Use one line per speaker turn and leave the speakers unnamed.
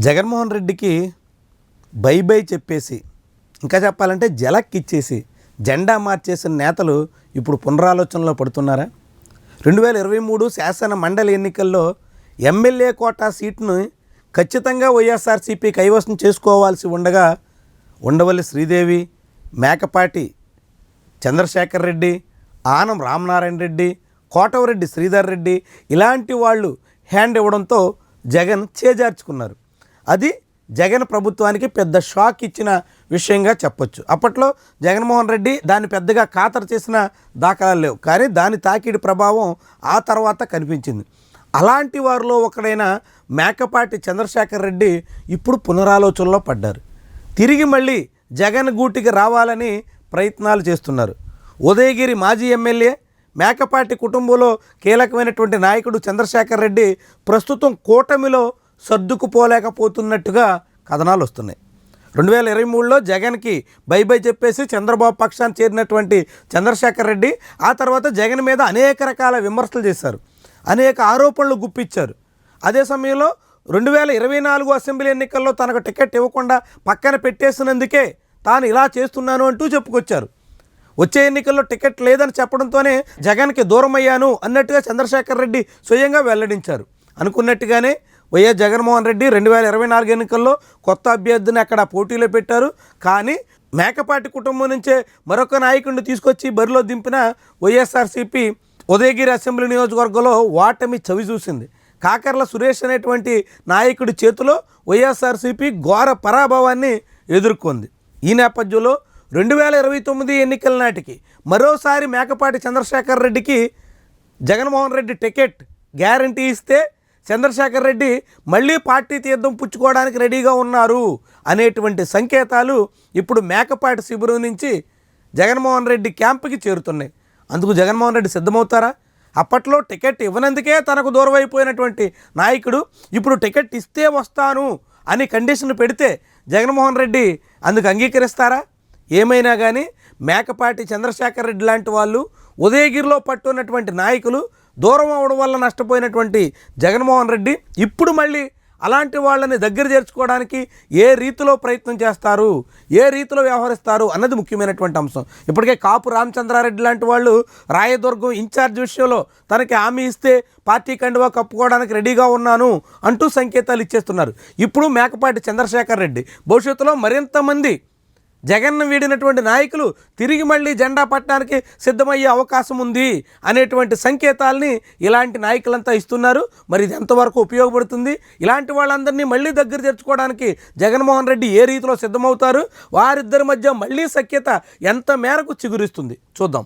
జగన్మోహన్ రెడ్డికి by by చెప్పేసి, ఇంకా చెప్పాలంటే జలక్కిచ్చేసి జెండా మార్చేసిన నేతలు ఇప్పుడు పునరాలోచనలో పడుతున్నారా? 2023 శాసన మండలి ఎన్నికల్లో ఎమ్మెల్యే కోటా సీట్ను ఖచ్చితంగా వైఎస్ఆర్సీపీ కైవసం చేసుకోవాల్సి ఉండగా ఉండవల్లి శ్రీదేవి, మేకపాటి చంద్రశేఖర్ రెడ్డి, ఆనం రామనారాయణ రెడ్డి, కోటవరెడ్డి శ్రీధర్ రెడ్డి ఇలాంటి వాళ్ళు హ్యాండ్ ఇవ్వడంతో జగన్ చేజార్చుకున్నారు. అది జగన్ ప్రభుత్వానికి పెద్ద షాక్ ఇచ్చిన విషయంగా చెప్పొచ్చు. అప్పట్లో జగన్మోహన్ రెడ్డి దాన్ని పెద్దగా ఖాతరు చేసిన దాఖలాలు లేవు, కానీ దాని తాకిడి ప్రభావం ఆ తర్వాత కనిపించింది. అలాంటి వారిలో ఒకడైన మేకపాటి చంద్రశేఖర్ రెడ్డి ఇప్పుడు పునరాలోచనలో పడ్డారు. తిరిగి మళ్ళీ జగన్ గూటికి రావాలని ప్రయత్నాలు చేస్తున్నారు. ఉదయగిరి మాజీ ఎమ్మెల్యే, మేకపాటి కుటుంబంలో కీలకమైనటువంటి నాయకుడు చంద్రశేఖర్ రెడ్డి ప్రస్తుతం కూటమిలో సర్దుకుపోలేకపోతున్నట్టుగా కథనాలు వస్తున్నాయి. 2023లో జగన్కి బై బై చెప్పేసి చంద్రబాబు పక్షాన్ని చేరినటువంటి చంద్రశేఖర్ రెడ్డి ఆ తర్వాత జగన్ మీద అనేక రకాల విమర్శలు చేశారు, అనేక ఆరోపణలు గుప్పించారు. అదే సమయంలో 2024 అసెంబ్లీ ఎన్నికల్లో తనకు టికెట్ ఇవ్వకుండా పక్కన పెట్టేసినందుకే తాను ఇలా చేస్తున్నాను అంటూ చెప్పుకొచ్చారు. వచ్చే ఎన్నికల్లో టికెట్ లేదని చెప్పడంతోనే జగన్కి దూరం అయ్యాను అన్నట్టుగా చంద్రశేఖర్ రెడ్డి స్వయంగా వెల్లడించారు. అనుకున్నట్టుగానే వైఎస్ జగన్మోహన్ రెడ్డి 2024 ఎన్నికల్లో కొత్త అభ్యర్థిని అక్కడ పోటీలో పెట్టారు. కానీ మేకపాటి కుటుంబం నుంచే మరొక నాయకుడిని తీసుకొచ్చి బరిలో దింపిన వైఎస్ఆర్సీపీ ఉదయగిరి అసెంబ్లీ నియోజకవర్గంలో ఓటమి చవి చూసింది. కాకర్ల సురేష్ అనేటువంటి నాయకుడి చేతిలో వైఎస్ఆర్సీపీ ఘోర పరాభవాన్ని ఎదుర్కొంది. ఈ నేపథ్యంలో 2029 ఎన్నికల నాటికి మరోసారి మేకపాటి చంద్రశేఖర్ రెడ్డికి జగన్మోహన్ రెడ్డి టికెట్ గ్యారంటీ ఇస్తే చంద్రశేఖర్ రెడ్డి మళ్ళీ పార్టీ తీర్థం పుచ్చుకోవడానికి రెడీగా ఉన్నారు అనేటువంటి సంకేతాలు ఇప్పుడు మేకపాటి శిబిరం నుంచి జగన్మోహన్ రెడ్డి క్యాంపుకి చేరుతున్నాయి. అందుకు జగన్మోహన్ రెడ్డి సిద్ధమవుతారా? అప్పట్లో టికెట్ ఇవ్వనందుకే తనకు దూరం అయిపోయినటువంటి నాయకుడు ఇప్పుడు టికెట్ ఇస్తే వస్తాను అని కండిషన్ పెడితే జగన్మోహన్ రెడ్డి అందుకు అంగీకరిస్తారా? ఏమైనా కానీ మేకపాటి చంద్రశేఖర్ రెడ్డి లాంటి వాళ్ళు, ఉదయగిరిలో పట్టున్నటువంటి నాయకులు దూరం అవడం వల్ల నష్టపోయినటువంటి జగన్మోహన్ రెడ్డి ఇప్పుడు మళ్ళీ అలాంటి వాళ్ళని దగ్గర చేర్చుకోవడానికి ఏ రీతిలో ప్రయత్నం చేస్తారు, ఏ రీతిలో వ్యవహరిస్తారు అన్నది ముఖ్యమైనటువంటి అంశం. ఇప్పటికే కాపు రామచంద్రారెడ్డి లాంటి వాళ్ళు రాయదుర్గం ఇన్ఛార్జ్ విషయంలో తనకి హామీ ఇస్తే పార్టీ కండువా కప్పుకోవడానికి రెడీగా ఉన్నాను అంటూ సంకేతాలు ఇచ్చేస్తున్నారు. ఇప్పుడు మేకపాటి చంద్రశేఖర్ రెడ్డి భవిష్యత్తులో మరింతమంది జగన్ను వీడినటువంటి నాయకులు తిరిగి మళ్ళీ జెండా పట్టడానికి సిద్ధమయ్యే అవకాశం ఉంది అనేటువంటి సంకేతాలని ఇలాంటి నాయకులంతా ఇస్తున్నారు. మరి ఇది ఎంతవరకు ఉపయోగపడుతుంది? ఇలాంటి వాళ్ళందరినీ మళ్ళీ దగ్గర తెచ్చుకోవడానికి జగన్మోహన్ రెడ్డి ఏ రీతిలో సిద్ధమవుతారు? వారిద్దరి మధ్య మళ్ళీ సఖ్యత ఎంత మేరకు చిగురిస్తుంది చూద్దాం.